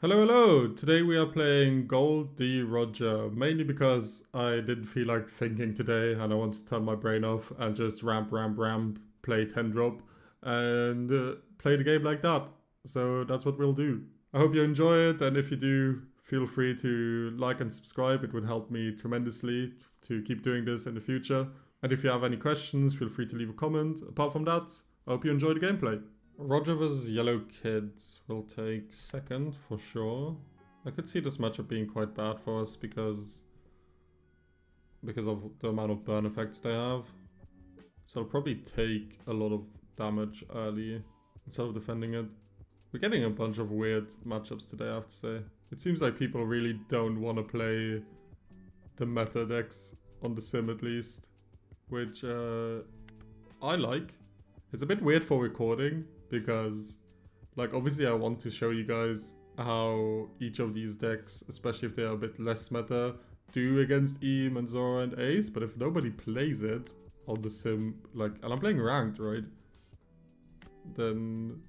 Hello, hello! Today we are playing Gol.D.Roger, mainly because I didn't feel like thinking today and I want to turn my brain off and just ramp, play 10 drop, and play the game like that. So that's what we'll do. I hope you enjoy it, and if you do, feel free to like and subscribe. It would help me tremendously to keep doing this in the future. And if you have any questions, feel free to leave a comment. Apart from that, I hope you enjoy the gameplay. Roger vs Yellow Kid will take second for sure. I could see this matchup being quite bad for us because of the amount of burn effects they have. So I'll probably take a lot of damage early instead of defending it. We're getting a bunch of weird matchups today, I have to say. It seems like people really don't want to play the meta decks on the sim at least, which I like. It's a bit weird for recording because, like, obviously I want to show you guys how each of these decks, especially if they are a bit less meta, do against Eam and Gzoro and Ace, but if nobody plays it on the sim, like, and I'm playing ranked, right? Then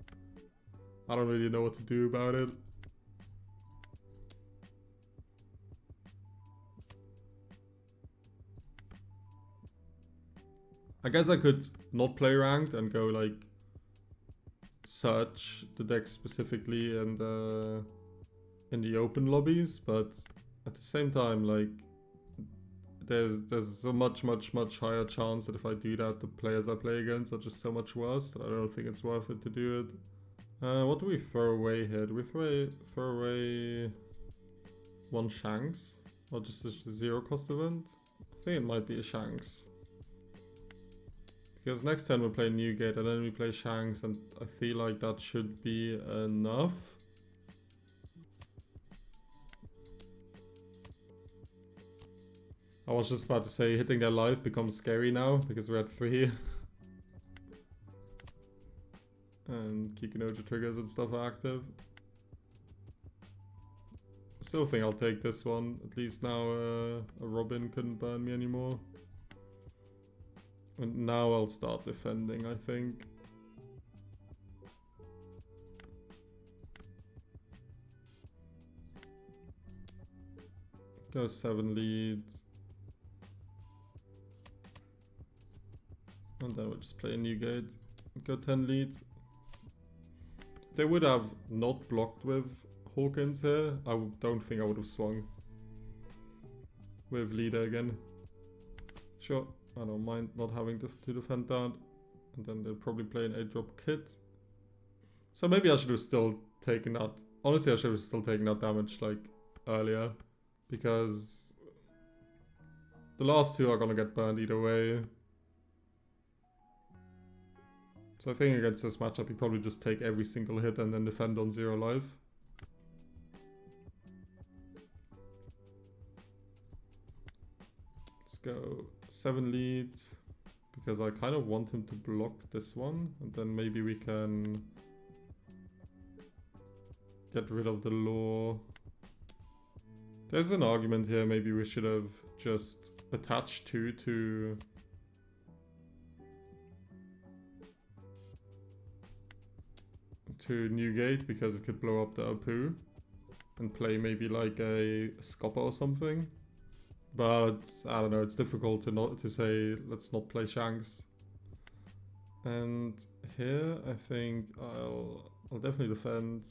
I don't really know what to do about it. I guess I could not play ranked and go like search the deck specifically and in the open lobbies, but at the same time, like there's a much higher chance that if I do that, the players I play against are just so much worse that I don't think it's worth it to do it. What do we throw away here? Do we throw away one Shanks or just a 0-cost event? I think it might be a Shanks. Because next turn we play Newgate and then we play Shanks, and I feel like that should be enough. I was just about to say hitting their life becomes scary now because we're at 3. And Kikunoja triggers and stuff are active. Still think I'll take this one. At least now a Robin couldn't burn me anymore. And now I'll start defending, I think. Go 7 lead. And then we'll just play a Newgate. Go 10 lead. They would have not blocked with Hawkins here. I don't think I would have swung with leader again. Sure. I don't mind not having to defend that. And then they'll probably play an 8-drop kit. So maybe I should have still taken that. Honestly, I should have still taken that damage like earlier. Because the last 2 are gonna get burned either way. So I think against this matchup, you probably just take every single hit and then defend on 0 life. Let's go 7 lead, because I kind of want him to block this one, and then maybe we can get rid of the law. There's an argument here, maybe we should have just attached 2 to Newgate, because it could blow up the Apu and play maybe like a Scopper or something. But I don't know, it's difficult to say let's not play Shanks. And here I think I'll definitely defend.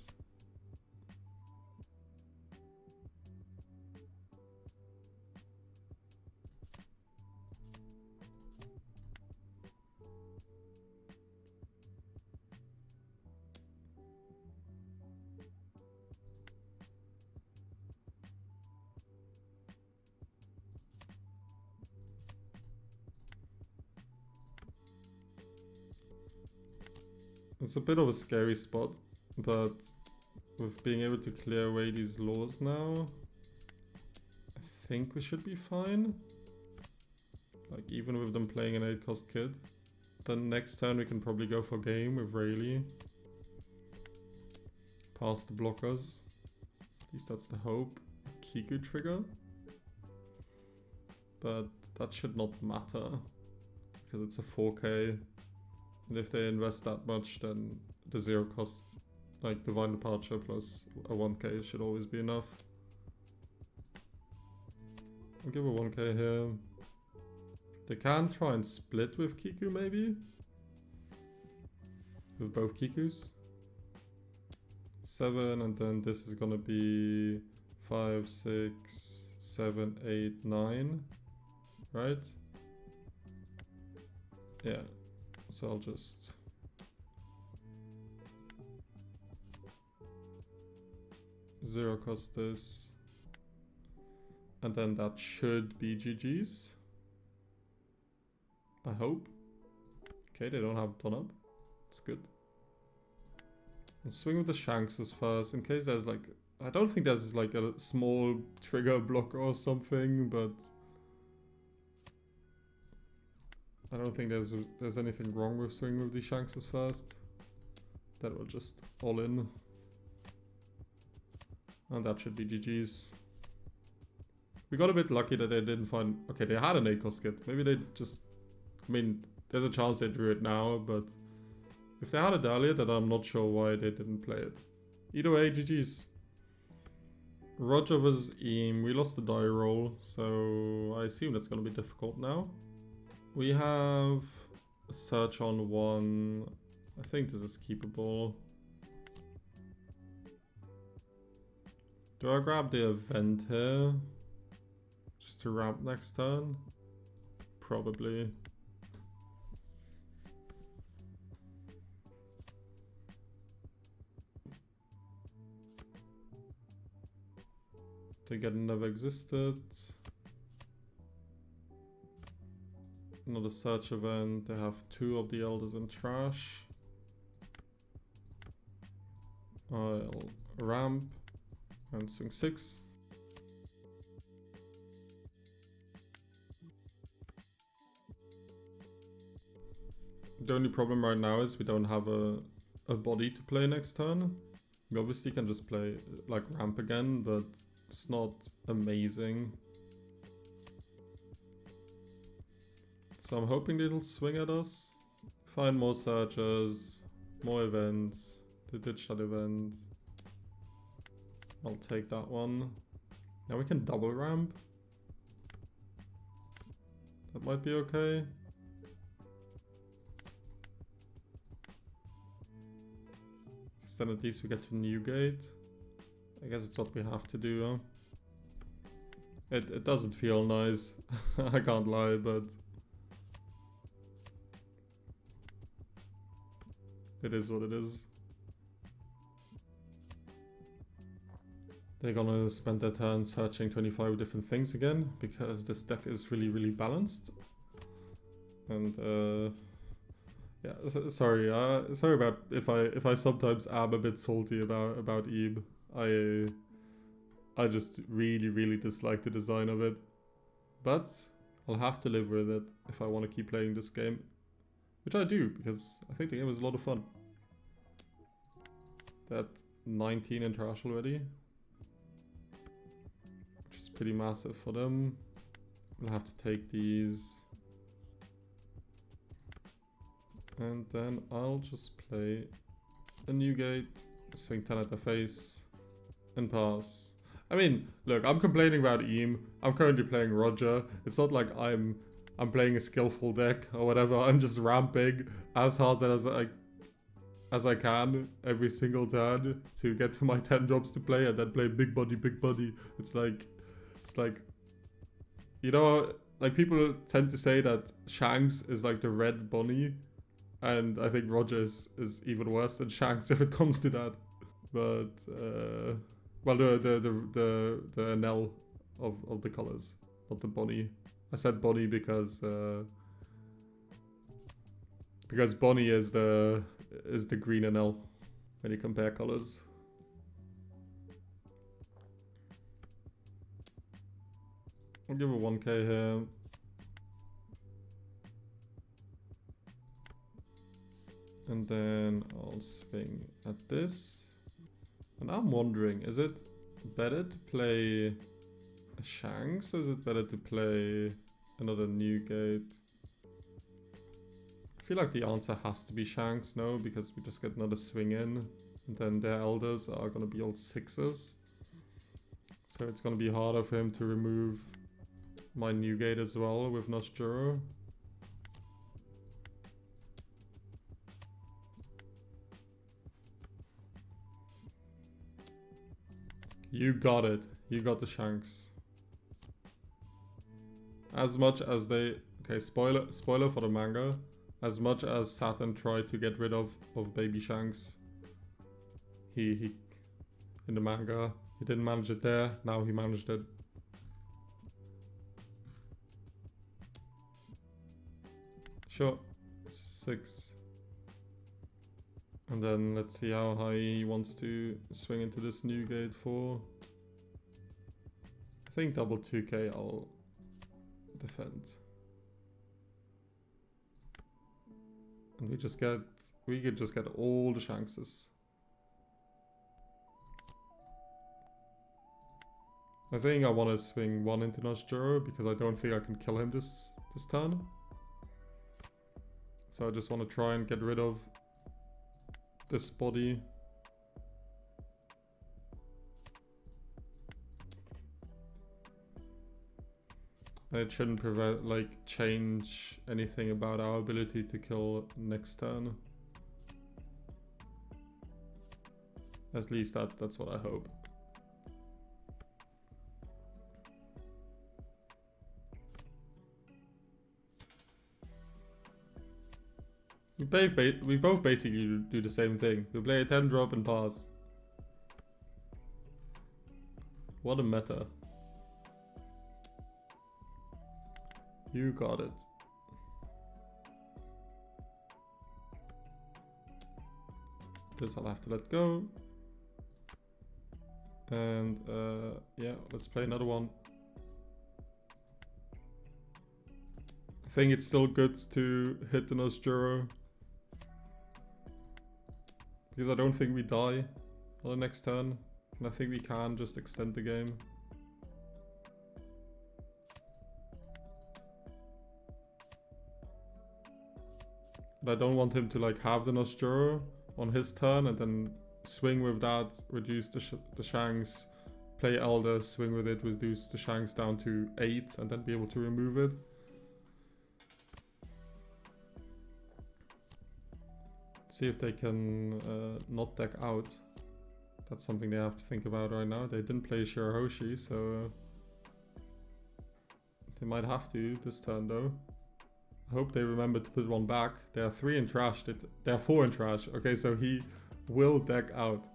It's a bit of a scary spot, but with being able to clear away these laws now, I think we should be fine. Like, even with them playing an 8-cost kid. Then next turn we can probably go for game with Rayleigh. Past the blockers. At least that's the hope. Kiku trigger. But that should not matter, because it's a 4K. And if they invest that much, then the 0 cost Like Divine Departure plus a 1k should always be enough. I'll give a 1k here. They can try and split with Kiku maybe? With both Kikus. 7, and then this is gonna be 5, 6, 7, 8, 9. Right? Yeah. So I'll just... Zero cost this. And then that should be GG's. I hope. Okay, they don't have done up. It's good. I'll swing with the Shankses first in case there's like... I don't think there's like a small trigger block or something, but... I don't think there's anything wrong with swinging with the Shankses first. Then we'll just all in. And that should be GG's. We got a bit lucky that they didn't find... Okay, they had an ACOS kit. Maybe they just... I mean, there's a chance they drew it now, but... If they had it earlier, then I'm not sure why they didn't play it. Either way, GG's. Roger vs. Eam. We lost the die roll, so I assume that's going to be difficult now. We have a search on 1. I think this is keepable. Do I grab the event here? Just to ramp next turn? Probably. They get never existed. Another search event. They have 2 of the elders in trash. I'll ramp and swing 6. The only problem right now is we don't have a body to play next turn. We obviously can just play like ramp again, but it's not amazing. So I'm hoping they'll swing at us. Find more searchers, more events. They ditched that event. I'll take that one. Now we can double ramp. That might be okay. Then at least we get to Newgate. I guess it's what we have to do, huh? It doesn't feel nice. I can't lie, but... It is what it is. They're gonna spend their turn searching 25 different things again, because this deck is really, really balanced. And, yeah, sorry. Sorry about if I sometimes am a bit salty about Eam. I just really dislike the design of it, but I'll have to live with it if I want to keep playing this game, which I do because I think the game is a lot of fun. That 19 in trash already, which is pretty massive for them. I'll have to take these. And then I'll just play a Newgate, swing 10 at the face, and pass. I mean, look, I'm complaining about Eam. I'm currently playing Roger. It's not like I'm playing a skillful deck or whatever. I'm just ramping as hard as I can every single turn to get to my 10 drops to play and then play big body. It's like, you know, like people tend to say that Shanks is like the red bunny. And I think Roger is even worse than Shanks if it comes to that. But well, the NL of the colors, not the bunny. I said bunny because bunny is the green NL when you compare colors. I'll give a 1k here. And then I'll swing at this. And I'm wondering, is it better to play a Shanks or is it better to play another Newgate? I feel like the answer has to be Shanks, no? Because we just get another swing in And then their elders are gonna be all 6s. So it's gonna be harder for him to remove my new gate as well with Gzoro. You got it. You got the Shanks. As much as they... Okay, spoiler for the manga. As much as Saturn tried to get rid of baby Shanks, he in the manga, he didn't manage it there. Now he managed it. Sure, 6. And then let's see how high he wants to swing into this new gate for. I think double 2k I'll defend. And we could just get all the Shankses. I think I want to swing 1 into Gzoro because I don't think I can kill him this turn. So I just want to try and get rid of this body. And it shouldn't prevent, like, change anything about our ability to kill next turn. At least that's what I hope. We both basically do the same thing. We play a 10 drop and pass. What a meta. You got it. This I'll have to let go. And yeah, let's play another one. I think it's still good to hit the Gzoro. Because I don't think we die on the next turn. And I think we can just extend the game. But I don't want him to like have the Gzoro on his turn and then swing with that, reduce the Shanks, play Elder, swing with it, reduce the Shanks down to 8 and then be able to remove it. See if they can not deck out. That's something they have to think about right now. They didn't play Shirahoshi, so they might have to this turn though. I hope they remember to put 1 back. They are 3 in trash. They are 4 in trash. Okay, so he will deck out.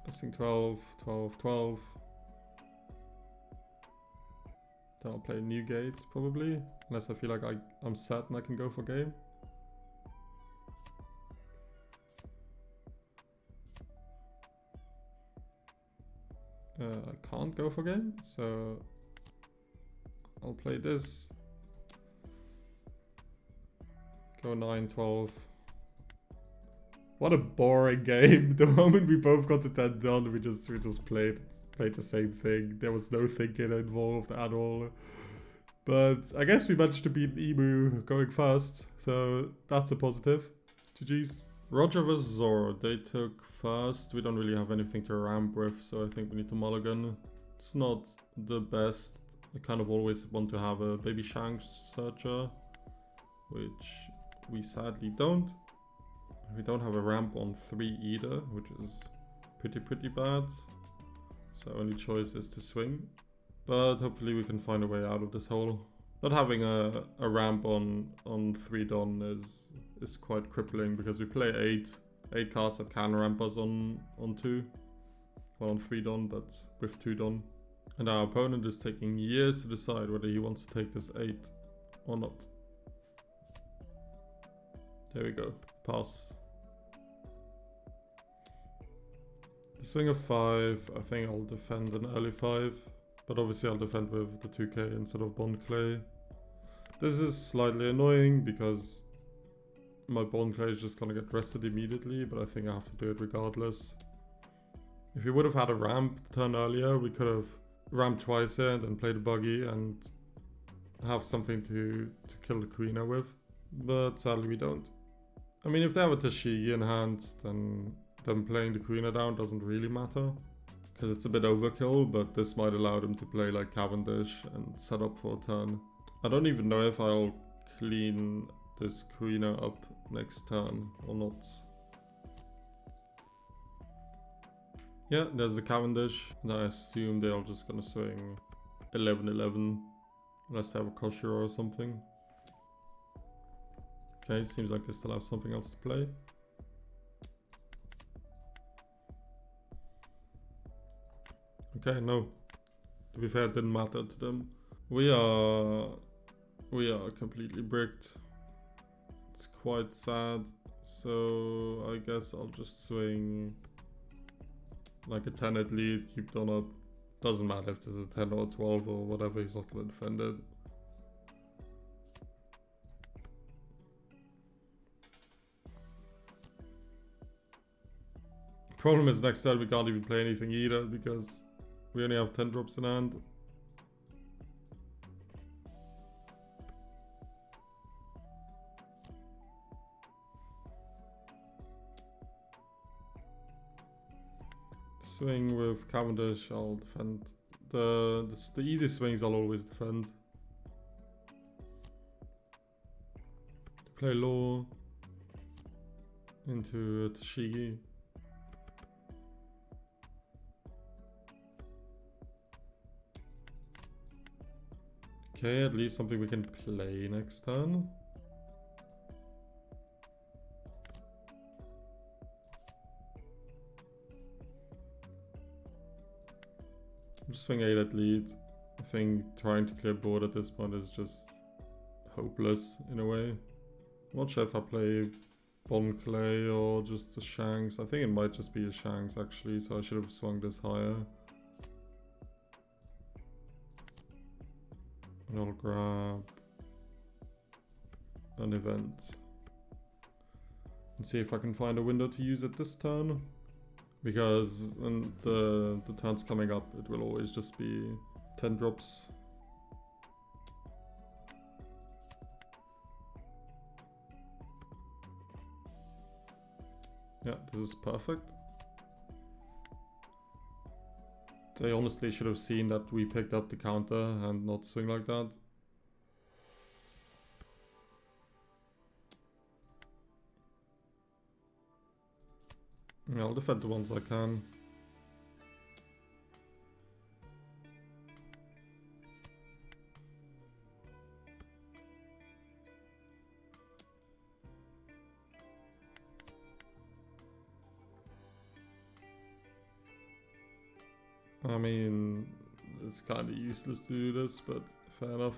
Pressing 12, 12, 12. Then I'll play a new gate probably. Unless I feel like I'm set and I can go for game. I can't go for game, so I'll play this. Go 9, 12. What a boring game. The moment we both got to 10 done, we just played the same thing. There was no thinking involved at all. But I guess we managed to beat Emu going fast, so that's a positive. GG's. Roger vs Gzoro, they took first. We don't really have anything to ramp with, so I think we need to mulligan. It's not the best. I kind of always want to have a baby Shanks searcher, which we sadly don't. We don't have a ramp on 3 either, which is pretty bad. So only choice is to swing. But hopefully we can find a way out of this hole. Not having a ramp on 3 Don is quite crippling because we play 8 cards that can ramp us on 2. Well, on 3 Don, but with 2 Don. And our opponent is taking years to decide whether he wants to take this 8 or not. There we go. Pass. The swing of 5, I think I'll defend an early 5. But obviously I'll defend with the 2k instead of Bond Clay. This is slightly annoying because my Bond Clay is just gonna get rested immediately, but I think I have to do it regardless. If we would have had a ramp turn earlier, we could have ramped twice here and then played a buggy and have something to kill the Queen with. But sadly we don't. I mean, if they have a Tashigi in hand, then them playing the Queen down doesn't really matter. Because it's a bit overkill, but this might allow them to play like Cavendish and set up for a turn. I don't even know if I'll clean this Queen up next turn or not. Yeah, there's the Cavendish, and I assume they're just gonna swing 11-11, unless they have a Koshiro or something. Okay, seems like they still have something else to play. Okay, no. To be fair, it didn't matter to them. We are completely bricked. It's quite sad. So I guess I'll just swing like a 10 at lead, keep Don up. Doesn't matter if there's a 10 or 12 or whatever, he's not gonna defend it. Problem is next turn we can't even play anything either because we only have 10 drops in hand. Swing with Cavendish, I'll defend. The easy swings I'll always defend. Play low into Tashigi. Okay, at least something we can play next turn. Just swing 8 at lead. I think trying to clear board at this point is just hopeless in a way. I'm not sure if I play Bon Clay or just a Shanks. I think it might just be a Shanks actually, so I should have swung this higher. And I'll grab an event and see if I can find a window to use it this turn. Because the turns coming up, it will always just be 10 drops. Yeah, this is perfect. They honestly should have seen that we picked up the counter and not swing like that. Yeah, I'll defend the ones I can. I mean, it's kind of useless to do this, but fair enough.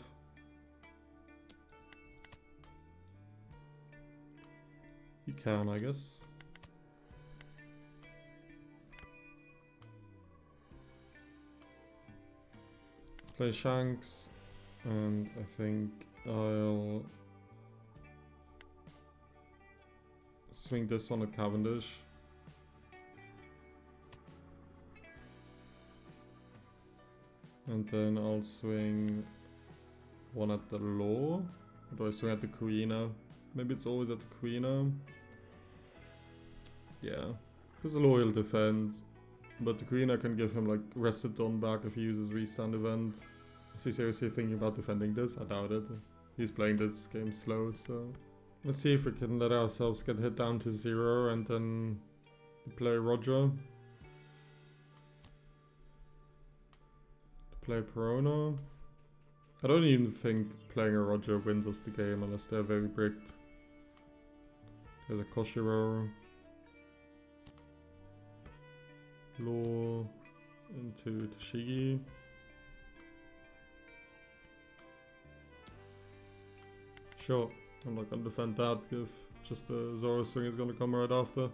You can, I guess. Play Shanks, and I think I'll swing this one at Cavendish. And then I'll swing one at the Law. Or do I swing at the Queen? Maybe it's always at the Queen. Yeah, because the Law will defend. But the Queen can give him like rested Dawn back if he uses restand event. Is he seriously thinking about defending this? I doubt it. He's playing this game slow, so... Let's see if we can let ourselves get hit down to 0 and then play Roger. Play Perona. I don't even think playing a Roger wins us the game unless they're very bricked. There's a Koshiro. Law into Tashigi. Sure, I'm not gonna defend that if just a Zoro swing is gonna come right after.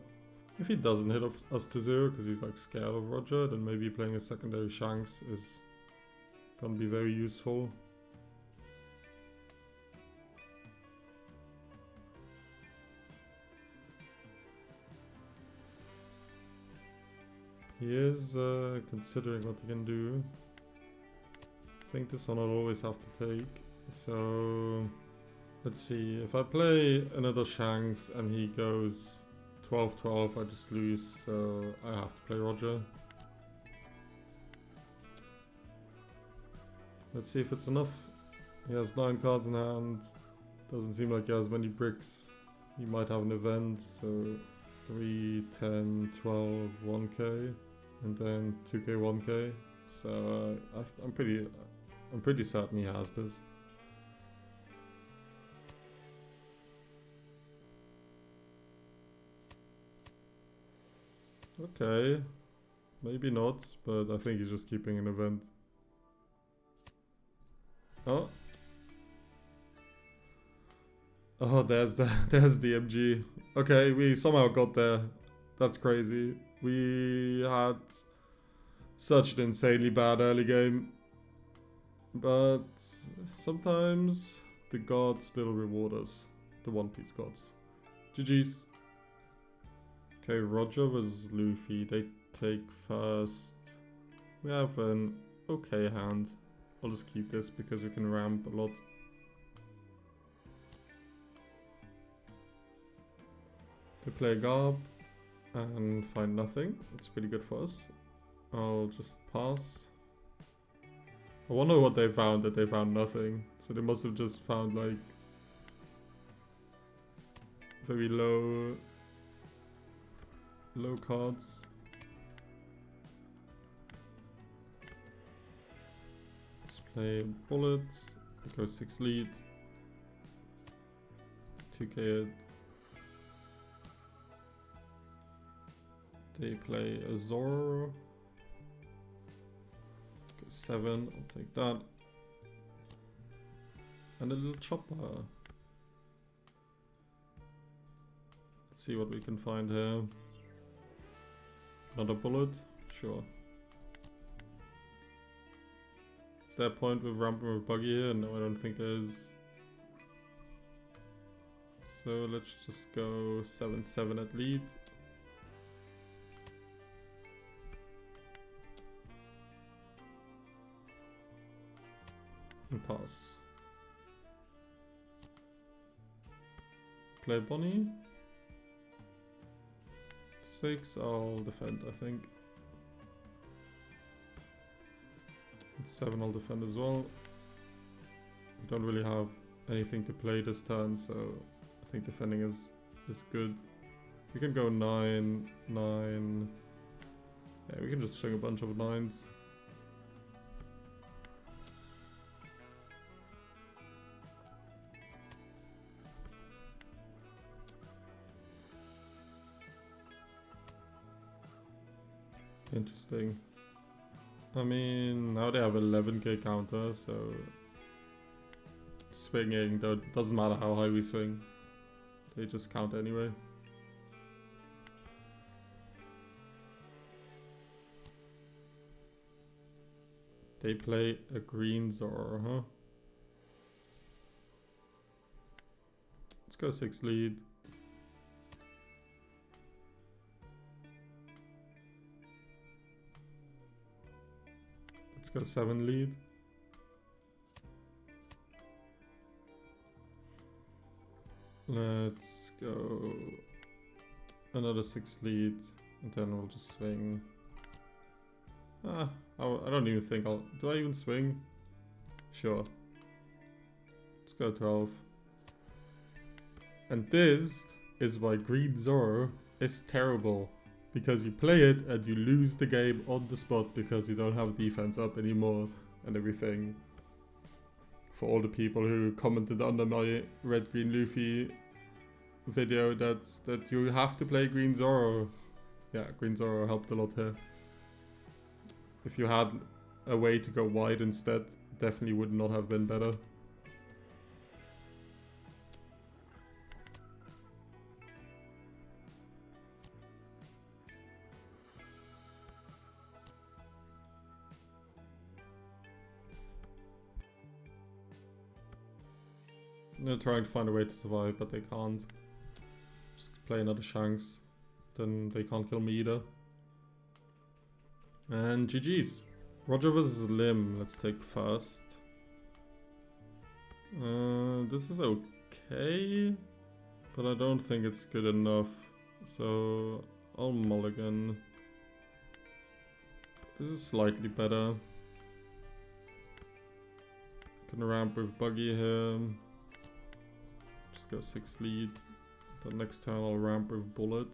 If he doesn't hit us to 0 because he's like scared of Roger, then maybe playing a secondary Shanks is gonna be very useful. He is considering what he can do. I think this one I'll always have to take. So let's see. If I play another Shanks and he goes 12-12, I just lose. So I have to play Roger. Let's see if it's enough. He has 9 cards in hand. Doesn't seem like he has many bricks. He might have an event. So 3, 10, 12, 1k. And then 2k, 1k. So I'm pretty certain he has this. Okay. Maybe not, but I think he's just keeping an event. Oh. Oh, there's the MG. Okay, we somehow got there. That's crazy. We had such an insanely bad early game. But sometimes the gods still reward us. The One Piece gods. GG's. Okay, Roger versus Luffy. They take first. We have an okay hand. I'll just keep this because we can ramp a lot. They play Garb and find nothing. It's pretty good for us. I'll just pass. I wonder what they found that they found nothing. So they must have just found like very low cards. Let's play Bullet. Go 6 lead. 2k it. They play a Gzoro. Go 7, I'll take that. And a little chopper. Let's see what we can find here. Another bullet? Sure. Is there a point with ramping with buggy here? No, I don't think there is. So let's just go 7-7 at lead. And pass. Play Bonnie. 6, I'll defend, I think. And 7, I'll defend as well. We don't really have anything to play this turn, so I think defending is good. We can go 9, 9. Yeah, we can just swing a bunch of 9s. Interesting. I mean, now they have 11k counter, so swinging doesn't matter how high we swing. They just count anyway. They play a green Gzoro, huh? Let's go 6 lead. Let's go 7 lead. Let's go another 6 lead, and then we'll just swing. I don't even think do I even swing? Sure. Let's go 12. And this is why green Gzoro is terrible. Because you play it and you lose the game on the spot because you don't have defense up anymore and everything. For all the people who commented under my red green Luffy video that you have to play green Gzoro. Yeah, green Gzoro helped a lot here. If you had a way to go wide instead, definitely would not have been better. They're trying to find a way to survive, but they can't. Just play another Shanks. Then they can't kill me either. And GG's. Roger vs. Lim, let's take first. This is okay, but I don't think it's good enough. So I'll mulligan. This is slightly better. Gonna ramp with Buggy here. Just go 6 lead. The next turn I'll ramp with Bullet.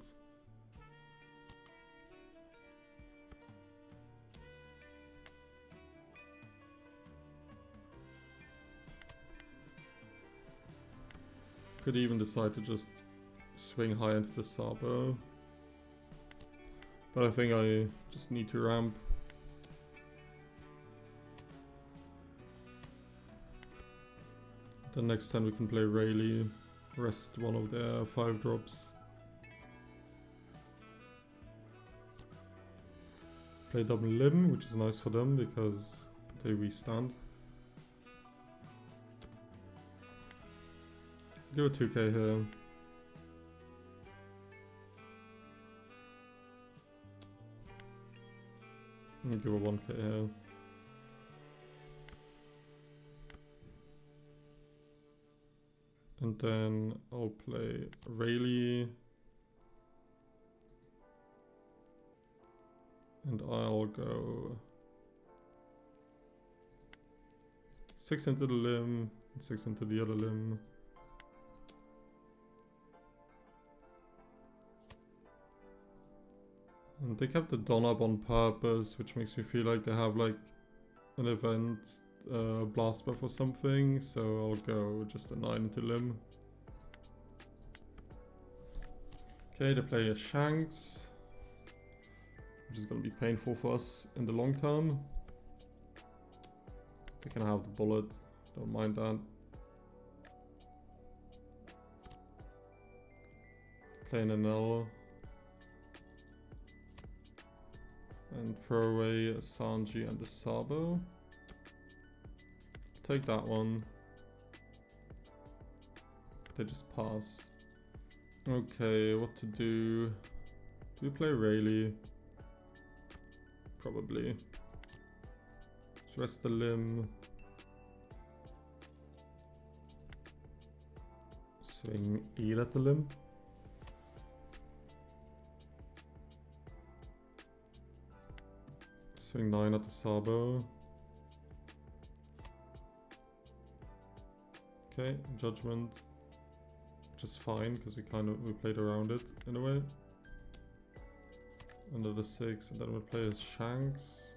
Could even decide to just swing high into the Sabo. But I think I just need to ramp. The next turn we can play Rayleigh, rest one of their 5 drops. Play double Lim, which is nice for them because they restand. Give a 2k here. And give a 1k here. And then I'll play Rayleigh. And I'll go 6 into the limb and 6 into the other limb. And they kept the Don up on purpose, which makes me feel like they have like an event blast buff or something, so I'll go just a 9 into limb. Okay, they play a Shanks, which is going to be painful for us in the long term. They can have the Bullet, don't mind that. Playing an L. And throw away a Sanji and a Sabo. Take that one. They just pass. Okay, what to do? Do we play Rayleigh? Probably. Let's rest the limb. Swing 8 at the limb. Swing 9 at the Sabo. Okay, Judgment. Just fine, because we played around it in a way. Under the 6, and then we'll play as Shanks.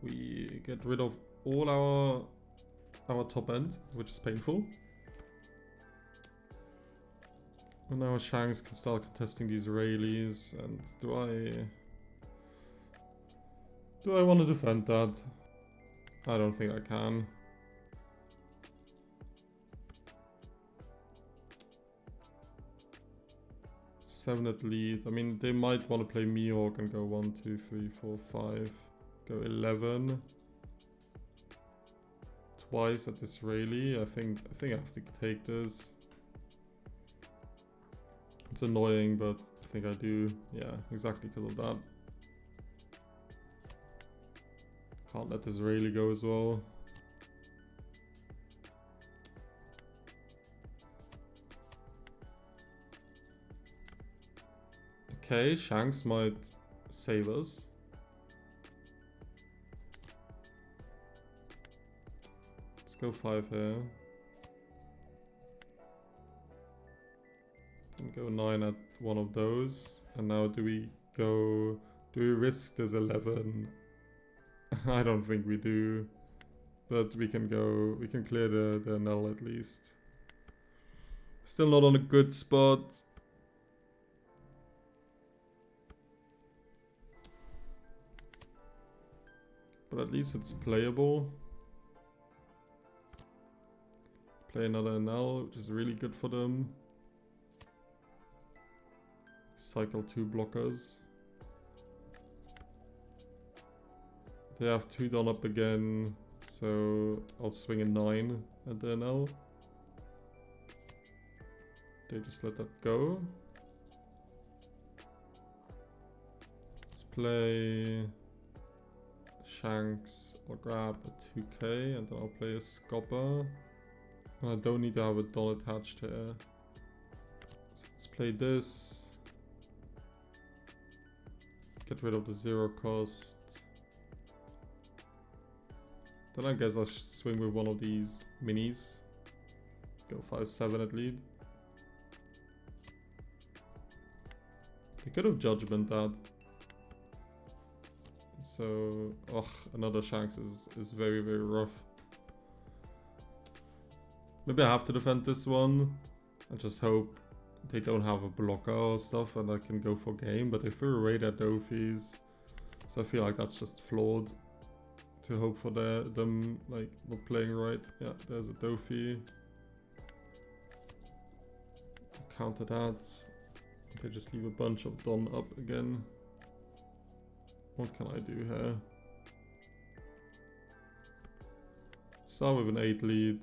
We get rid of all our top end, which is painful. And now Shanks can start contesting these Rayleighs, and do I want to defend that? I don't think I can. Seven at lead. I mean, they might want to play Mihawk and go 1, 2, 3, 4, 5. Go 11. Twice at this Rayleigh. I think I have to take this. It's annoying, but I think I do. Yeah, exactly because of that. Can't let this Rayleigh go as well. Okay, Shanks might save us. Let's go 5 here. And go 9 at one of those. And now do we risk this 11? I don't think we do. But we can clear the null at least. Still not on a good spot. But at least it's playable. Play another NL, which is really good for them. Cycle 2 blockers. They have 2 done up again, so I'll swing a 9 at the NL. They just let that go. Let's play Shanks. I'll grab a 2k and then I'll play a Scopper. And I don't need to have a Don attached here. So let's play this. Get rid of the 0 cost. Then I guess I'll swing with one of these minis. Go 5-7 at lead. He could have Judgment that. So, another Shanks is very, very rough. Maybe I have to defend this one. I just hope they don't have a blocker or stuff and I can go for game. But they threw away their Dophies. So I feel like that's just flawed. To hope for them like not playing right. Yeah, there's a Dophie. Counter that. They just leave a bunch of Don up again. What can I do here? Start with an 8 lead.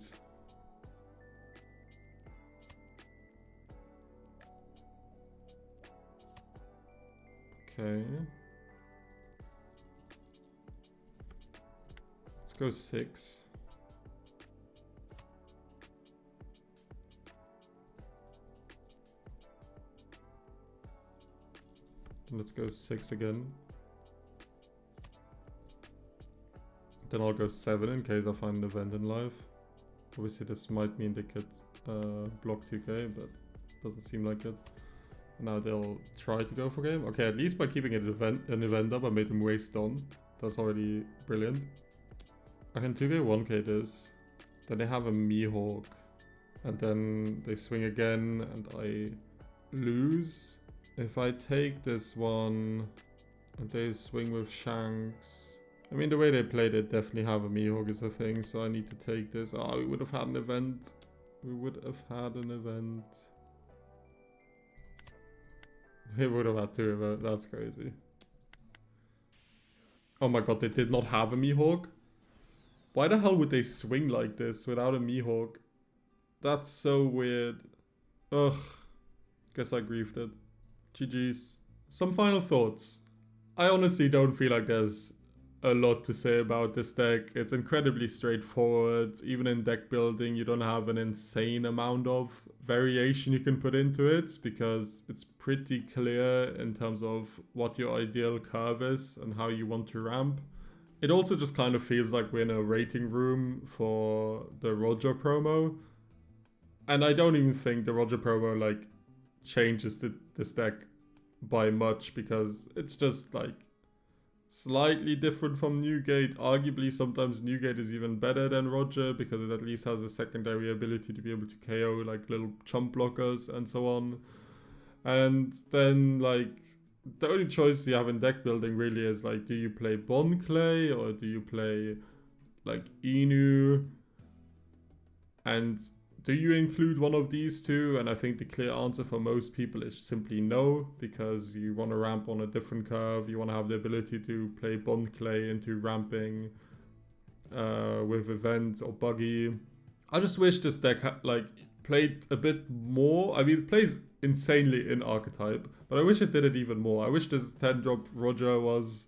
Okay. Let's go 6. And let's go 6 again. Then I'll go 7 in case I find an event in life. Obviously this might mean they could block 2k, but doesn't seem like it. Now they'll try to go for game. Okay, at least by keeping an event up, I made them waste Don. That's already brilliant. I can 2k 1k this. Then they have a Mihawk. And then they swing again and I lose. If I take this one and they swing with Shanks. I mean, the way they played it, definitely have a Mihawk is a thing, so I need to take this. Oh, we would have had an event. We would have had an event. We would have had 2 events. That's crazy. Oh my god, they did not have a Mihawk? Why the hell would they swing like this without a Mihawk? That's so weird. Ugh. Guess I griefed it. GG's. Some final thoughts. I honestly don't feel like there's a lot to say about this deck. It's incredibly straightforward. Even in deck building, you don't have an insane amount of variation you can put into it because it's pretty clear in terms of what your ideal curve is and how you want to ramp. It also just kind of feels like we're in a rating room for the Roger promo. And I don't even think the Roger promo like changes this deck by much because it's just like slightly different from Newgate. Arguably sometimes Newgate is even better than Roger because it at least has a secondary ability to be able to KO like little chump blockers and so on. And then like the only choice you have in deck building really is like, do you play Bon Clay or do you play like Inu? And do you include one of these two? And I think the clear answer for most people is simply no, because you want to ramp on a different curve. You want to have the ability to play Bon Clay into ramping with Event or Buggy. I just wish this deck like played a bit more. I mean, it plays insanely in archetype, but I wish it did it even more. I wish this 10-drop Roger was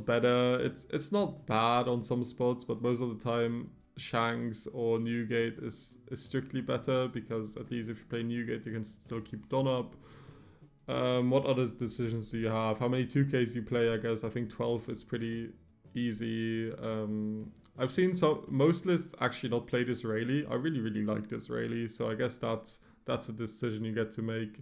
better. It's not bad on some spots, but most of the time Shanks or Newgate is strictly better because at least if you play Newgate you can still keep Don up. What other decisions do you have? How many 2Ks you play? I guess I think 12 is pretty easy. I've seen most lists actually not play Disraeli. I really like Disraeli, so I guess that's a decision you get to make.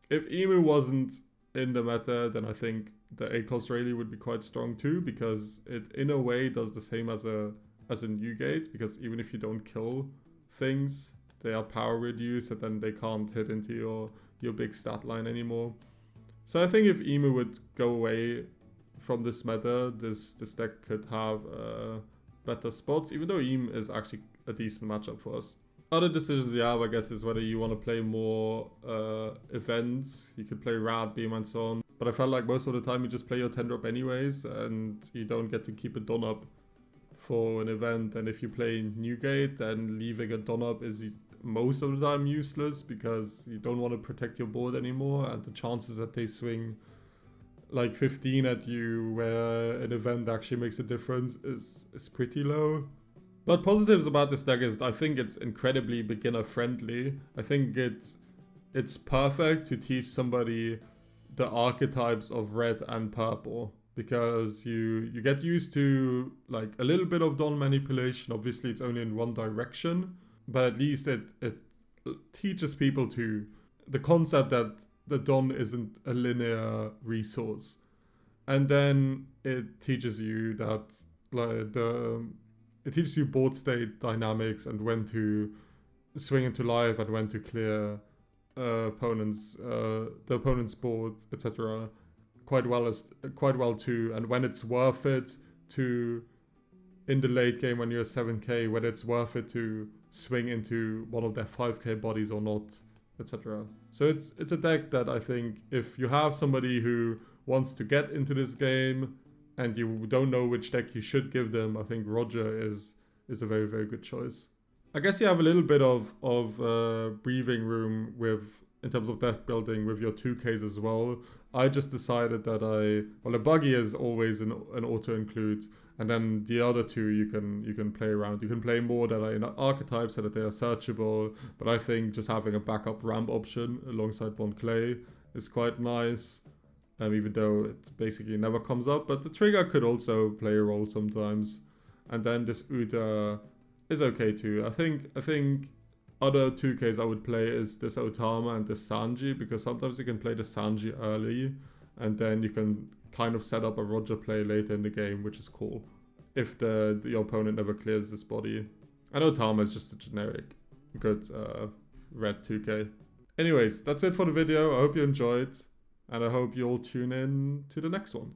If Emu wasn't in the meta, then I think the 8 cost Rayleigh would be quite strong too, because it in a way does the same as a Newgate, because even if you don't kill things, they are power reduced and then they can't hit into your big stat line anymore. So I think if Emu would go away from this meta, this deck could have better spots, even though Emu is actually a decent matchup for us. Other decisions you have, I guess, is whether you want to play more events. You could play Rad Beam and so on. But I felt like most of the time you just play your 10-drop anyways, and you don't get to keep a Don up for an event. And if you play Newgate, then leaving a Don up is most of the time useless because you don't want to protect your board anymore, and the chances that they swing like 15 at you where an event actually makes a difference is pretty low. But positives about this deck is I think it's incredibly beginner friendly. I think it's perfect to teach somebody the archetypes of red and purple, because you get used to like a little bit of Don manipulation. Obviously it's only in one direction, but at least it teaches people to the concept that the Don isn't a linear resource. And then it teaches you that like it teaches you board state dynamics and when to swing into life and when to clear the opponent's board, etc. Quite well too, and when it's worth it to, in the late game when you're 7k, whether it's worth it to swing into one of their 5k bodies or not, etc. So it's a deck that I think if you have somebody who wants to get into this game and you don't know which deck you should give them, I think Roger is a very, very good choice. I guess you have a little bit of breathing room in terms of deck building with your 2Ks as well. I just decided that a buggy is always an auto include, and then the other two you can play around. You can play more that are in archetypes so that they are searchable, but I think just having a backup ramp option alongside Bon Clay is quite nice, even though it basically never comes up. But the trigger could also play a role sometimes, and then this Uta is okay too. I think other 2Ks I would play is this Otama and this Sanji, because sometimes you can play the Sanji early and then you can kind of set up a Roger play later in the game, which is cool if your opponent never clears this body. And Otama is just a generic good red 2K. Anyways, that's it for the video. I hope you enjoyed, and I hope you all tune in to the next one.